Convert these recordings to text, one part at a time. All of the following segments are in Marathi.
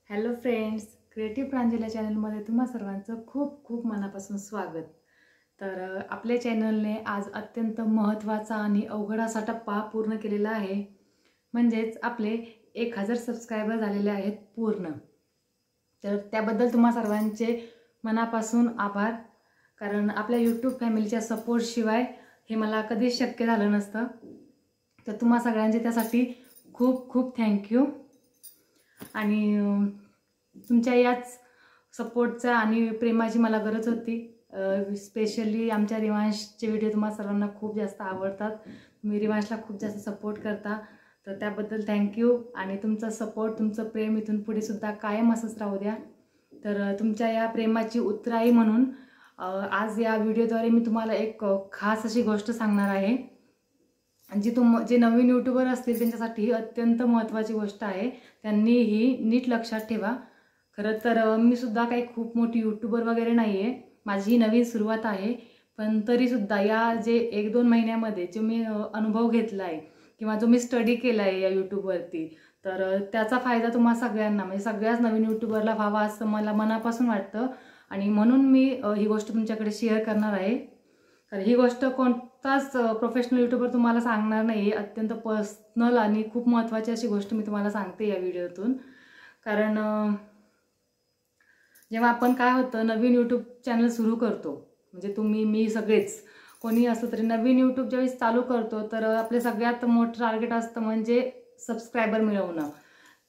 हॅलो फ्रेंड्स, क्रिएटिव्ह प्रांजली चॅनलमध्ये तुम्हा सर्वांचं खूप खूप मनापासून स्वागत। तर आपल्या चॅनलने आज अत्यंत महत्त्वाचा आणि अवघड असा टप्पा पूर्ण केलेला आहे, म्हणजेच आपले 1000 सबस्क्रायबर झालेले आहेत पूर्ण। तर त्याबद्दल तुम्हा सर्वांचे मनापासून आभार, कारण आपल्या यूट्यूब फॅमिलीच्या सपोर्ट शिवाय हे मला कधीच शक्य झालं नसतं। तर तुम्हा सगळ्यांचे त्यासाठी खूप खूप थँक्यू। आणि तुमच्या याच सपोर्टचा आणि प्रेमाची मला गरज होती। स्पेशली आमच्या रिवांशचे व्हिडिओ तुम्हाला सर्वांना खूप जास्त आवडतात। तुम्ही रिवांशला खूप जास्त सपोर्ट करता, तर त्याबद्दल थँक्यू। आणि तुमचा सपोर्ट, तुमचं प्रेम इथून पुढे सुद्धा कायम असंच राहू द्या। तर तुमच्या या प्रेमाची उतराई म्हणून आज या व्हिडिओद्वारे मी तुम्हाला एक खास अशी गोष्ट सांगणार आहे, जे नवीन यूट्यूबर असतील त्यांच्यासाठी ही अत्यंत महत्त्वाची गोष्ट आहे। त्यांनी ही नीट लक्षात ठेवा। खरं तर मी सुद्धा काही खूप मोठी यूट्यूबर वगैरे नाही आहे, माझी ही नवीन सुरुवात आहे। पण तरीसुद्धा या जे 1-2 महिन्यामध्ये जो मी अनुभव घेतला आहे किंवा जो मी स्टडी केला आहे या यूट्यूबवरती, तर त्याचा फायदा तुम्हा सगळ्यांना, म्हणजे सगळ्याच नवीन यूट्यूबरला व्हावा असं मला मनापासून वाटतं। आणि म्हणून मी ही गोष्ट तुमच्याकडे शेअर करणार आहे। तर ही गोष्ट कोणताच प्रोफेशनल यूट्यूबर तुम्हाला सांगणार नाही, अत्यंत पर्सनल आणि खूप महत्त्वाची अशी गोष्ट मी तुम्हाला सांगते या व्हिडिओतून। कारण जेव्हा आपण काय होतं, नवीन यूट्यूब चॅनल सुरू करतो, म्हणजे तुम्ही, मी, सगळेच कोणी असलं तरी नवीन यूट्यूब ज्यावेळेस चालू करतो, तर आपले सगळ्यात मोठं टार्गेट असतं म्हणजे सबस्क्रायबर मिळवणं।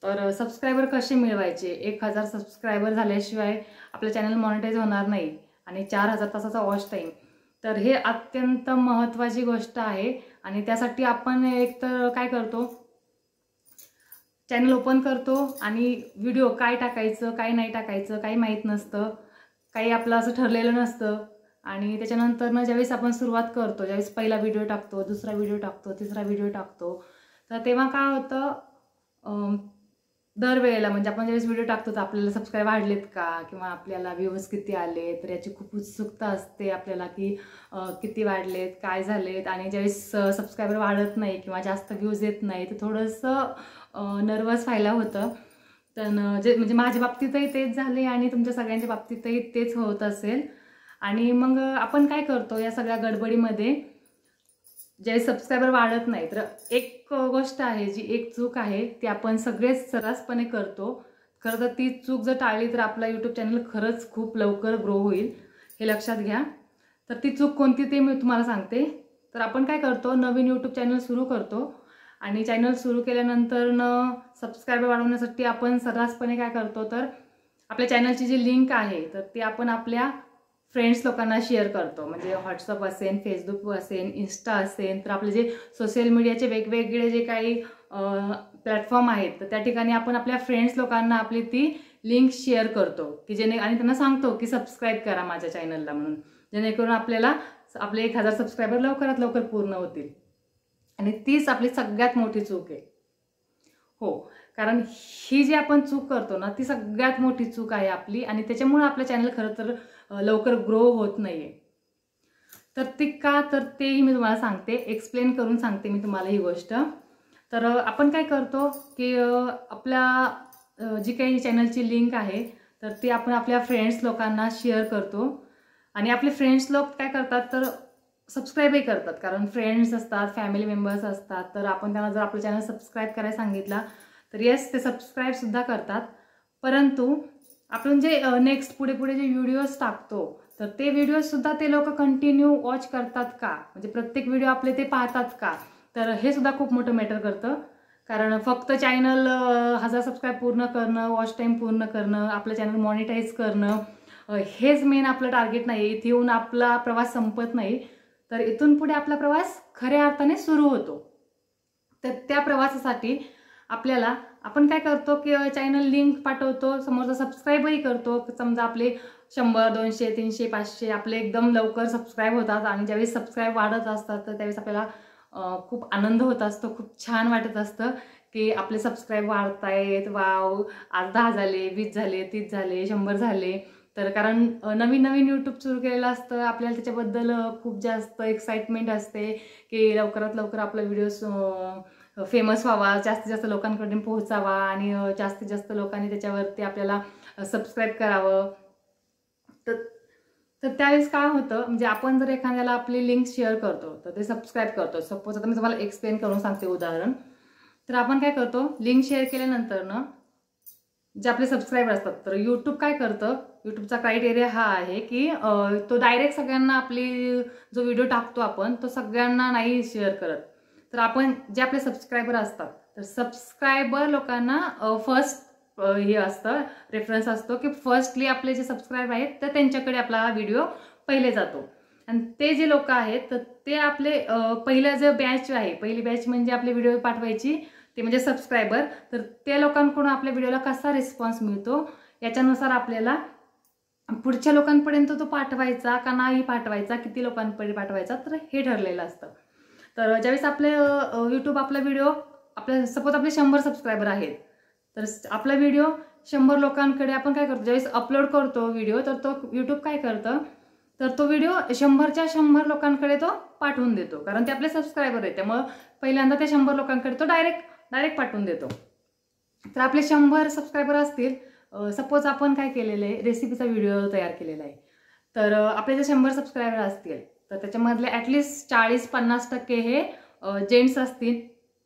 तर सबस्क्रायबर कसे मिळवायचे? 1000 सबस्क्रायबर झाल्याशिवाय आपलं चॅनल मॉनिटाईज होणार नाही, आणि 4000 तासाचा वॉच टाईम, तर हे अत्यंत महत्त्वाची गोष्ट आहे। आणि त्यासाठी आपण एक तर काय करतो, चॅनल ओपन करतो आणि व्हिडिओ काय टाकायचं काय नाही टाकायचं काही माहीत नसतं, काही आपलं असं ठरलेलं नसतं। आणि त्याच्यानंतर ज्यावेळेस आपण सुरुवात करतो, ज्यावेळेस पहिला व्हिडिओ टाकतो, दुसरा व्हिडिओ टाकतो, तिसरा व्हिडिओ टाकतो, तर तेव्हा काय होतं, दरवेळेला म्हणजे आपण ज्यावेळेस व्हिडिओ टाकतो तर आपल्याला सबस्क्राईब वाढलेत का, किंवा आपल्याला व्ह्यूज किती आले, तर याची खूप उत्सुकता असते आपल्याला की किती वाढलेत, काय झालेत। आणि ज्यावेळेस सबस्क्रायबर वाढत नाही किंवा जास्त व्ह्यूज येत नाही, तर थोडंसं नर्वस व्हायला होतं। तर म्हणजे माझ्या बाबतीतही तेच झाले आणि तुमच्या सगळ्यांच्या बाबतीतही तेच होत असेल। आणि मग आपण काय करतो या सगळ्या गडबडीमध्ये, ज्यावेळेस सबस्क्रायबर वाढत नाही, तर एक गोष्ट आहे, जी एक चूक आहे ती आपण सगळेच सर्रासपणे करतो। खरं तर ती चूक जर टाळली तर आपला यूट्यूब चॅनल खरंच खूप लवकर ग्रो होईल, हे लक्षात घ्या। तर ती चूक कोणती ते मी तुम्हाला सांगते। तर आपण काय करतो, नवीन यूट्यूब चॅनल सुरू करतो आणि चॅनल सुरू केल्यानंतर सबस्क्रायबर वाढवण्यासाठी आपण सर्रासपणे काय करतो, तर आपल्या चॅनलची जी लिंक आहे तर ती आपण आपल्या फ्रेंड्स लोकांना शेअर करतो। म्हणजे व्हॉट्सअप असेल, फेसबुक असेल, इंस्टा असेल, तर आपले जे सोशल मीडियाचे वेगवेगळे जे काही प्लॅटफॉर्म आहेत, तर त्या ठिकाणी आपण आपल्या फ्रेंड्स लोकांना आपली ती लिंक शेअर करतो, की आणि त्यांना सांगतो की सबस्क्राईब करा माझ्या चॅनलला म्हणून, जेणेकरून आपल्याला आपले 1000 सबस्क्रायबर लवकरात लवकर पूर्ण होतील। आणि तीच आपली सगळ्यात मोठी चूक आहे। हो, कारण ही जी आपण चूक करतो ना, ती सगळ्यात मोठी चूक आहे आपली, आणि त्याच्यामुळे आपलं चॅनल खरं तर लवकर ग्रो होत नाहीये। तर ती का, तर तेही मी तुम्हाला सांगते, एक्सप्लेन करून सांगते मी तुम्हाला ही गोष्ट। तर आपण काय करतो की आपल्या जी काही चॅनलची लिंक आहे तर ती आपण आपल्या फ्रेंड्स लोकांना शेअर करतो, आणि आपले फ्रेंड्स लोक काय करतात, तर सबस्क्राईबही करतात, कारण फ्रेंड्स असतात, फॅमिली मेंबर्स असतात, तर आपण त्यांना जर आपलं चॅनल सबस्क्राईब करायला सांगितला तर येस, ते सबस्क्राईबसुद्धा करतात। परंतु आपण जे नेक्स्ट पुढे पुढे जे व्हिडिओज टाकतो, तर ते व्हिडिओजसुद्धा ते लोक कंटिन्यू वॉच करतात का, म्हणजे प्रत्येक व्हिडिओ आपले ते पाहतात का, तर हे सुद्धा खूप मोठं मॅटर करतं। कारण फक्त चॅनल 1000 सबस्क्राईब पूर्ण करणं, वॉच टाईम पूर्ण करणं, आपलं चॅनल मॉनिटाईज करणं, हेच मेन आपलं टार्गेट नाही। इथे येऊन आपला प्रवास संपत नाही, तर इथून पुढे आपला प्रवास खऱ्या अर्थाने सुरू होतो। तर त्या प्रवासासाठी आपल्याला आपण काय करतो की चॅनल लिंक पाठवतो, समोरचा सबस्क्राईबही करतो। समजा आपले 100, 200, 300, 500 आपले एकदम लवकर सबस्क्राईब होतात, आणि ज्यावेळेस सबस्क्राईब वाढत असतात तर त्यावेळेस आपल्याला खूप आनंद होत असतो, खूप छान वाटत असतं की आपले सबस्क्राईब वाढतायत, वाव, आज 10 झाले, 20 झाले, 30 झाले, 100 झाले। तर कारण नवीन नवीन यूट्यूब सुरू केलेलं असतं, आपल्याला त्याच्याबद्दल खूप जास्त एक्साइटमेंट असते की लवकरात लवकर आपला व्हिडिओ फेमस व्हावा, जास्तीत जास्त लोकांपर्यंत पोहोचावा आणि जास्तीत जास्त लोकांनी त्याच्यावरती आपल्याला सबस्क्राईब करावं. तर त्यावेळेस काय होतं, म्हणजे आपण जर एखाद्याला आपली लिंक शेअर करतो तर ते सबस्क्राईब करतो. सपोज आता मी तुम्हाला एक्सप्लेन करून सांगते उदाहरण. तर आपण काय करतो, लिंक शेअर केल्यानंतर ना जे आपले सबस्क्रायबर असतात, तर यूट्यूब काय करतं, यूट्यूबचा क्रायटेरिया हा आहे की तो डायरेक्ट सगळ्यांना आपली जो व्हिडिओ टाकतो आपण तो सगळ्यांना नाही शेअर करत. तर आपण जे आपले सबस्क्रायबर असतात, तर सबस्क्रायबर लोकांना फर्स्ट हे असतं, रेफरन्स असतो की फर्स्टली आपले जे सबस्क्राईब आहेत तर त्यांच्याकडे आपला व्हिडिओ पहिले जातो. आणि ते जे लोक आहेत तर ते आपले पहिलं जे बॅच आहे, पहिली बॅच म्हणजे आपले व्हिडिओ पाठवायची ते म्हणजे सबस्क्रायबर, तर त्या लोकांकडून आपल्या व्हिडिओला कसा रिस्पॉन्स मिळतो याच्यानुसार आपल्याला पुढच्या लोकांपर्यंत तो पाठवायचा का नाही पाठवायचा, किती लोकांपर्यंत पाठवायचा, तर हे ठरलेलं असतं. तर ज्यावेळेस आपले यूट्यूब आपला व्हिडिओ आपल्या सपोज आपले 100 सबस्क्रायबर आहेत, तर आपला व्हिडिओ 100 लोकांकडे आपण काय करतो, ज्यावेळेस अपलोड करतो व्हिडिओ, तर तो यूट्यूब काय करतं, तर तो व्हिडिओ 100च्या 100 लोकांकडे तो पाठवून देतो, कारण ते आपले सबस्क्रायबर आहेत. त्यामुळे पहिल्यांदा ते 100 लोकांकडे तो डायरेक्ट पाठवून देतो. तर आपले 100 सबस्क्रायबर असतील, सपोज आपण काय केलेलं आहे, रेसिपीचा व्हिडिओ तयार केलेला आहे, तर आपले जे 100 सबस्क्रायबर असतील तर त्याच्यामधले ॲटलिस्ट 40-50% हे जेंट्स असतील.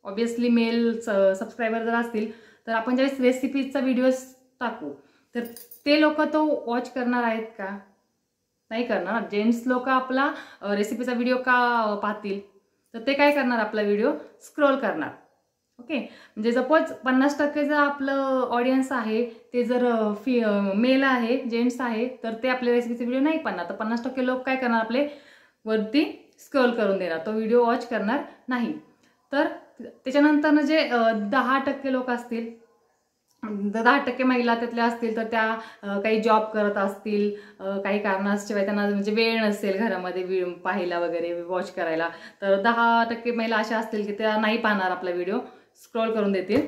ऑब्विसली मेल सबस्क्रायबर जर असतील तर आपण ज्यावेळेस रेसिपीचा व्हिडिओ टाकू तर ते लोक तो वॉच करणार आहेत का, नाही करणार. जेंट्स लोक आपला रेसिपीचा व्हिडिओ का पाहतील, तर ते काय करणार, आपला व्हिडिओ स्क्रोल करणार. ओके, म्हणजे सपोज 50% जर आपलं ऑडियन्स आहे ते जर मेल आहे, जेंट्स आहे, तर ते आपले रेसिपीचे व्हिडिओ नाही पाहणार. तर 50% लोक काय करणार, आपले वरती स्क्रोल करून देणार, तो व्हिडिओ वॉच करणार नाही. तर त्याच्यानंतर जे 10% लोक असतील, 10% महिला त्यातल्या असतील, तर त्या काही जॉब करत असतील, काही कारणाशिवाय त्यांना म्हणजे वेळ नसेल घरामध्ये पाहायला वगैरे वॉच करायला, तर 10% महिला अशा असतील की त्या नाही पाहणार आपला व्हिडिओ, स्क्रोल करून देतील.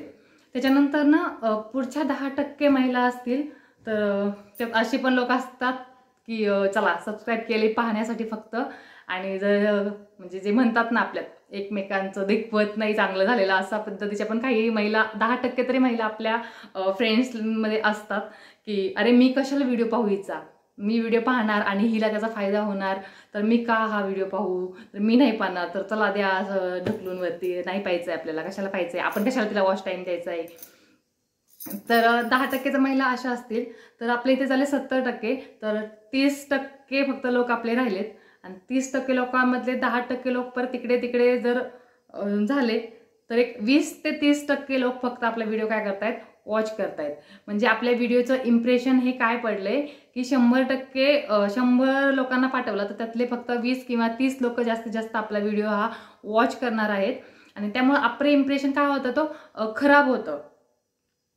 त्याच्यानंतर ना पुढच्या 10% महिला असतील, तर असे पण लोक असतात की चला सबस्क्राईब केले पाहण्यासाठी फक्त, आणि जर म्हणजे जे म्हणतात ना आपल्यात एकमेकांचं देखवत नाही चांगलं झालेलं अशा पद्धतीच्या पण काही महिला, 10% तरी महिला आपल्या फ्रेंड्समध्ये असतात की अरे मी कशाला व्हिडिओ पाहू हिचा, मी व्हिडिओ पाहणार आणि हिला त्याचा फायदा होणार, तर मी का हा व्हिडिओ पाहू, तर मी नाही पाहणार, तर चला द्या ढकलून वरती, नाही पाहायचं आहे आपल्याला, कशाला पाहायचं आहे, आपण कशाला तिला वॉच टाईम द्यायचा आहे. तर 10% जर महिला अशा असतील तर आपल्या इथे झाले 70%, तर 30% फक्त लोक आपले राहिलेत. आणि 30% लोकांमधले 10% लोक परत तिकडे जर झाले तर एक 20 ते 30% लोक फक्त आपला व्हिडिओ काय करतायत, वॉच करतायत. म्हणजे आपल्या व्हिडिओचं इम्प्रेशन हे काय पडलंय की 100% लोकांना पाठवला तर त्यातले फक्त 20 किंवा 30 लोक जास्तीत जास्त आपला व्हिडिओ हा वॉच करणार आहेत. आणि त्यामुळे आपलं इम्प्रेशन काय होतं, तो खराब होतं.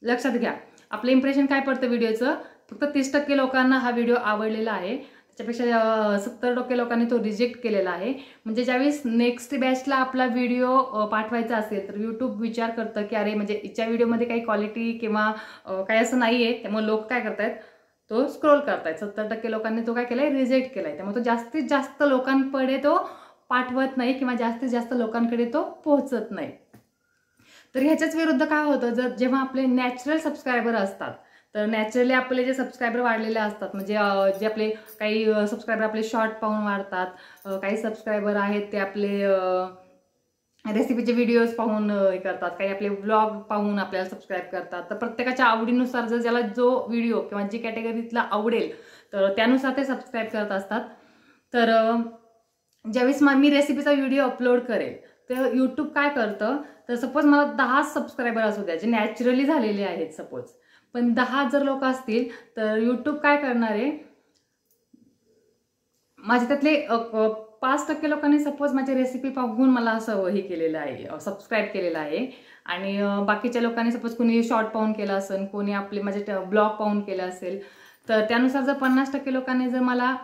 लक्षात घ्या, आपलं इम्प्रेशन काय पडतं व्हिडिओचं, फक्त 30% लोकांना हा व्हिडिओ आवडलेला आहे, त्याच्यापेक्षा 70% लोकांनी तो रिजेक्ट केलेला आहे. म्हणजे ज्यावेळेस नेक्स्ट बॅचला आपला व्हिडिओ पाठवायचा असेल तर यूट्यूब विचार करतं की अरे म्हणजे हिच्या व्हिडिओमध्ये काही क्वालिटी किंवा काही असं नाही आहे, त्यामुळे लोक काय करतायत, तो स्क्रोल करतायत. 70% लोकांनी तो काय केलाय, रिजेक्ट केलाय. त्यामुळे तो जास्तीत जास्त लोकांकडे तो पाठवत नाही किंवा जास्तीत जास्त लोकांकडे तो पोहोचत नाही. तर ह्याच्याच विरुद्ध काय होतं, जर जेव्हा आपले नॅचरल सबस्क्रायबर असतात, तर नॅचरली आपले जे सबस्क्रायबर वाढलेले असतात, म्हणजे जे आपले काही सबस्क्रायबर आपले शॉर्ट पाहून वाढतात, काही सबस्क्रायबर आहेत ते आपले रेसिपीचे व्हिडिओज पाहून हे करतात, काही आपले व्लॉग पाहून आपल्याला सबस्क्राईब करतात. तर प्रत्येकाच्या आवडीनुसार जर ज्याला जो व्हिडिओ किंवा जी कॅटेगरीतला आवडेल तर त्यानुसार ते सबस्क्राईब करत असतात. तर ज्यावेळेस मी रेसिपीचा व्हिडिओ अपलोड करेल तर यूट्यूब काय करतं, तर सपोज मला 10 सबस्क्रायबर असू द्या जे नॅचरली झालेले आहेत सपोज, पण 10 जर लोक असतील तर यूट्यूब काय करणार आहे, माझे त्यातले 5% लोकांनी सपोज माझी रेसिपी पाहून मला असं हे केलेलं आहे, सबस्क्राईब केलेलं आहे. आणि बाकीच्या लोकांनी सपोज कोणी शॉर्ट पाहून केला असेल, कोणी आपले माझे ब्लॉग पाहून केलं असेल, तर त्यानुसार जर 50% लोकांनी जर मला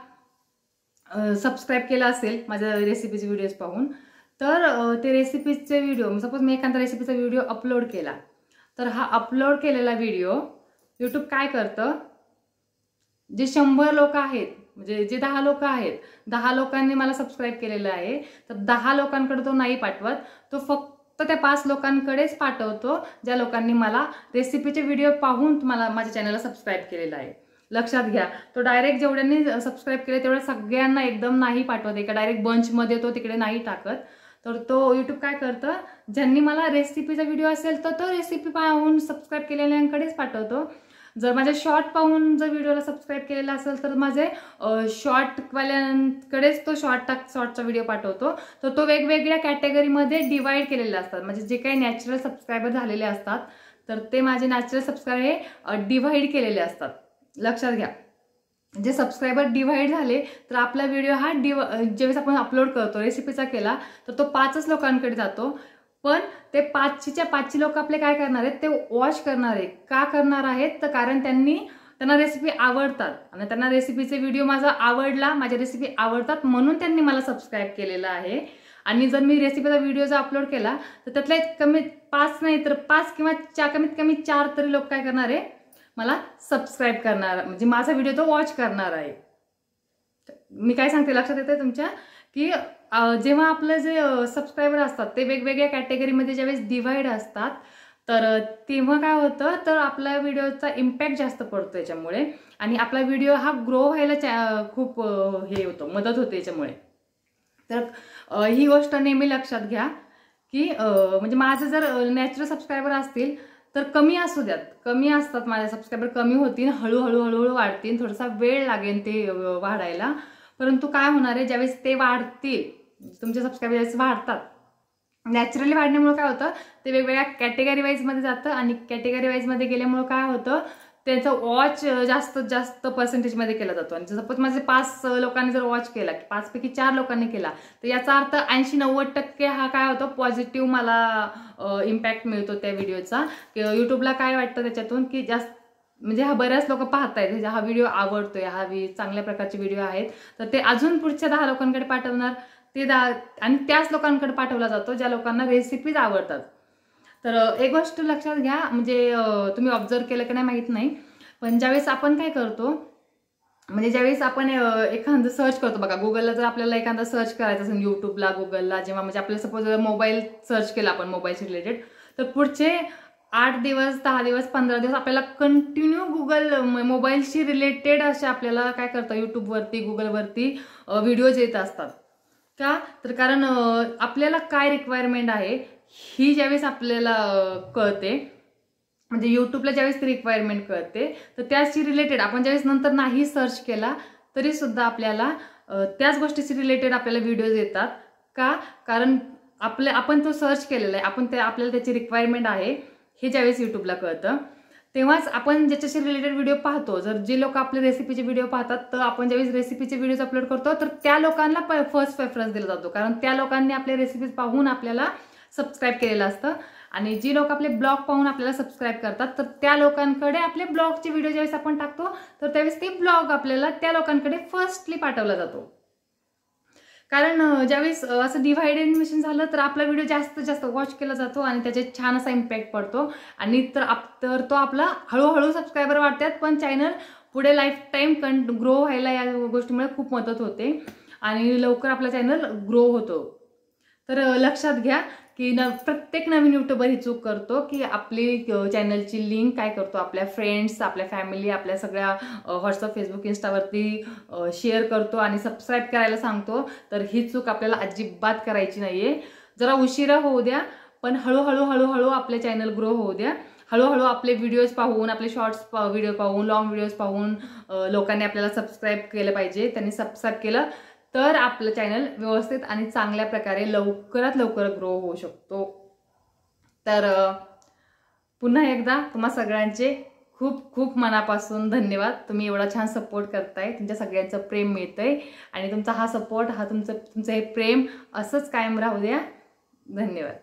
सबस्क्राईब केलं असेल माझ्या रेसिपीचे व्हिडिओज पाहून, तर ते रेसिपीचे व्हिडिओ सपोज मी एखादा रेसिपीचा व्हिडिओ अपलोड केला, तर हा अपलोड केलेला व्हिडिओ यूट्यूब काय करतं, जे 100 लोक आहेत, म्हणजे जे 10 लोक आहेत, 10 लोकांनी मला सबस्क्राईब केलेलं आहे, तर 10 लोकांकडे तो नाही पाठवत, तो फक्त फक्त त्या 5 लोकांकडेच पाठवतो ज्या लोकांनी मला रेसिपीचे व्हिडिओ पाहून मला माझ्या चॅनलला सबस्क्राईब केलेलं आहे. लक्षात घ्या. तो डायरेक्ट जेवढ्यांनी सबस्क्राईब केले तेवढ्या सगळ्यांना एकदम नाही पाठवत, एका डायरेक्ट बंचमध्ये तो तिकडे नाही टाकत. तर तो यूट्यूब काय करतं, ज्यांनी मला रेसिपीचा व्हिडिओ असेल तर तो रेसिपी पाहून सबस्क्राईब केलेल्यांकडेच पाठवतो. जर माझे शॉर्ट पाहून जर व्हिडिओला सबस्क्राईब केलेला असेल तर माझे शॉर्टवाल्यांकडेच तो शॉर्टचा व्हिडिओ पाठवतो. तर तो वेगवेगळ्या कॅटेगरीमध्ये डिवाइड केलेले असतात. म्हणजे जे काही नॅचरल सबस्क्रायबर झालेले असतात तर ते माझे नॅचरल सबस्क्रायबर हे डिवाइड केलेले असतात. लक्षात घ्या. जे सबस्क्रायबर डिवाइड झाले तर आपला व्हिडिओ हा ज्यावेळेस आपण अपलोड करतो रेसिपीचा केला तर तो 5च लोकांकडे जातो. पण ते 5 लोक आपले काय करणार आहेत, ते वॉच करणार आहे. का करणार आहेत, तर कारण त्यांना रेसिपी आवडतात आणि त्यांना रेसिपीचे व्हिडिओ माझा आवडला, माझ्या रेसिपी आवडतात म्हणून त्यांनी मला सबस्क्राईब केलेलं आहे. आणि जर मी रेसिपीचा व्हिडिओ जर अपलोड केला तर त्यातले कमीत 5 नाही तर 5 किंवा कमीत कमी 4 तरी लोक काय करणार आहे, मला सबस्क्राईब करणार, म्हणजे माझा व्हिडिओ तो वॉच करणार आहे. मी काय सांगते लक्षात येते तुमच्या, की जेव्हा आपलं जे सबस्क्रायबर असतात ते वेगवेगळ्या कॅटेगरीमध्ये ज्यावेळेस डिवाइड असतात तर तेव्हा काय होतं, तर आपल्या व्हिडिओचा इम्पॅक्ट जास्त पडतो याच्यामुळे आणि आपला व्हिडिओ हा ग्रो व्हायला खूप हे होतं, मदत होते याच्यामुळे. तर ही गोष्ट नेहमी लक्षात घ्या, की म्हणजे माझं जर नॅचरल सबस्क्रायबर असतील तर कमी असू द्यात, कमी असतात माझे सबस्क्रायबर, कमी होतील, हळूहळू वाढतील, थोडासा वेळ लागेल ते वाढायला. परंतु काय होणार आहे, ज्यावेळेस ते वाढतील, तुमचे सबस्क्रायबर ज्यावेळेस वाढतात, नॅचरली वाढण्यामुळे काय होतं, ते वेगवेगळ्या कॅटेगरी वाईजमध्ये जातं आणि कॅटेगरी वाईजमध्ये गेल्यामुळे काय होतं, त्याचं वॉच जास्त पर्सेंटेजमध्ये केला जातो. आणि सपोज माझे 5 लोकांनी जर वॉच केला, 5 पैकी 4 लोकांनी केला, तर याचा अर्थ 80-90% हा काय होतो, पॉझिटिव्ह मला इम्पॅक्ट मिळतो त्या व्हिडिओचा. यूट्यूबला काय वाटतं त्याच्यातून, की जास्त म्हणजे हा बऱ्याच लोक पाहतायत, हा व्हिडिओ आवडतोय, हा चांगल्या प्रकारचे व्हिडिओ आहेत, तर ते अजून पुढच्या 10 लोकांकडे पाठवणार, ते आणि त्याच लोकांकडे पाठवला जातो ज्या लोकांना रेसिपीज आवडतात. तर एक गोष्ट लक्षात घ्या, म्हणजे तुम्ही ऑब्झर्व केलं की नाही माहित नाही, पण ज्यावेळेस आपण काय करतो, म्हणजे ज्यावेळेस आपण एखादं सर्च करतो बघा, गुगलला जर आपल्याला एखादा सर्च करायचं असेल, युट्यूबला, गुगलला, जेव्हा म्हणजे आपल्याला सपोज मोबाईल सर्च केला आपण मोबाईलशी रिलेटेड, तर पुढचे 8 दिवस, 10 दिवस, 15 दिवस आपल्याला कंटिन्यू मोबाईलशी रिलेटेड असे आपल्याला काय करतं, युट्यूबवरती, गुगलवरती व्हिडिओज येत असतात. का तर कारण आपल्याला काय रिक्वायरमेंट आहे ही ज्यावेळेस आपल्याला कळते, म्हणजे यूट्यूबला ज्यावेळेस ती रिक्वायरमेंट कळते, तर त्याची रिलेटेड आपण ज्यावेळेस नंतर नाही सर्च केला तरी सुद्धा आपल्याला त्याच गोष्टीशी रिलेटेड आपल्याला व्हिडिओज येतात. का कारण आपण तो सर्च केलेला आहे, आपल्याला त्याची रिक्वायरमेंट आहे हे ज्यावेळेस यूट्यूबला कळतं, तेव्हाच आपण ज्याच्याशी रिलेटेड व्हिडिओ पाहतो. जर जे लोक आपले रेसिपीचे व्हिडिओ पाहतात, तर आपण ज्यावेळेस रेसिपीचे व्हिडिओज अपलोड करतो तर त्या लोकांना फर्स्ट प्रेफरन्स दिला जातो, कारण त्या लोकांनी आपले रेसिपीज पाहून आपल्याला सबस्क्राईब केलेलं असतं. आणि जी लोक आपले ब्लॉग पाहून आपल्याला सबस्क्राईब करतात, तर त्या लोकांकडे आपले ब्लॉगचे व्हिडिओ ज्यावेळेस आपण टाकतो तर त्यावेळेस ते ब्लॉग आपल्याला त्या लोकांकडे फर्स्टली पाठवला जातो. कारण ज्यावेळेस असं डिव्हाइड एनिमेशन झालं तर आपला व्हिडिओ जास्त वॉच केला जातो आणि त्याचे छान असा इम्पॅक्ट पडतो. आणि तर तो आपला हळूहळू सबस्क्रायबर वाढतात, पण चॅनल पुढे लाईफ टाईम ग्रो व्हायला या गोष्टीमुळे खूप मदत होते आणि लवकर आपला चॅनल ग्रो होतो. तर लक्षात घ्या की प्रत्येक नवीन यूट्यूबर ही चूक करतो, की आपली चॅनलची लिंक काय करतो, आपल्या फ्रेंड्स, आपल्या फॅमिली, आपल्या सगळ्या व्हॉट्सअप, फेसबुक, इंस्टावरती शेअर करतो आणि सबस्क्राईब करायला सांगतो. तर ही चूक आपल्याला अजिबात करायची नाहीये. जरा उशिरा होऊ द्या, पण हळूहळू आपले चॅनल ग्रो होऊ द्या. हळूहळू आपले व्हिडिओज पाहून, आपले शॉर्ट्स व्हिडिओ पाहून, लॉंग व्हिडिओज पाहून लोकांनी आपल्याला सबस्क्राईब केलं पाहिजे. त्यांनी सबस्क्राईब केलं तर आपलं चॅनल व्यवस्थित आणि चांगल्या प्रकारे लवकरात लवकर ग्रो होऊ शकतो. तर पुन्हा एकदा तुम्हा सगळ्यांचे खूप खूप मनापासून धन्यवाद. तुम्ही एवढा छान सपोर्ट करताय, तुमच्या सगळ्यांचं प्रेम मिळतंय आणि तुमचा हा सपोर्ट, तुमचं हे प्रेम असंच कायम राहू द्या. धन्यवाद.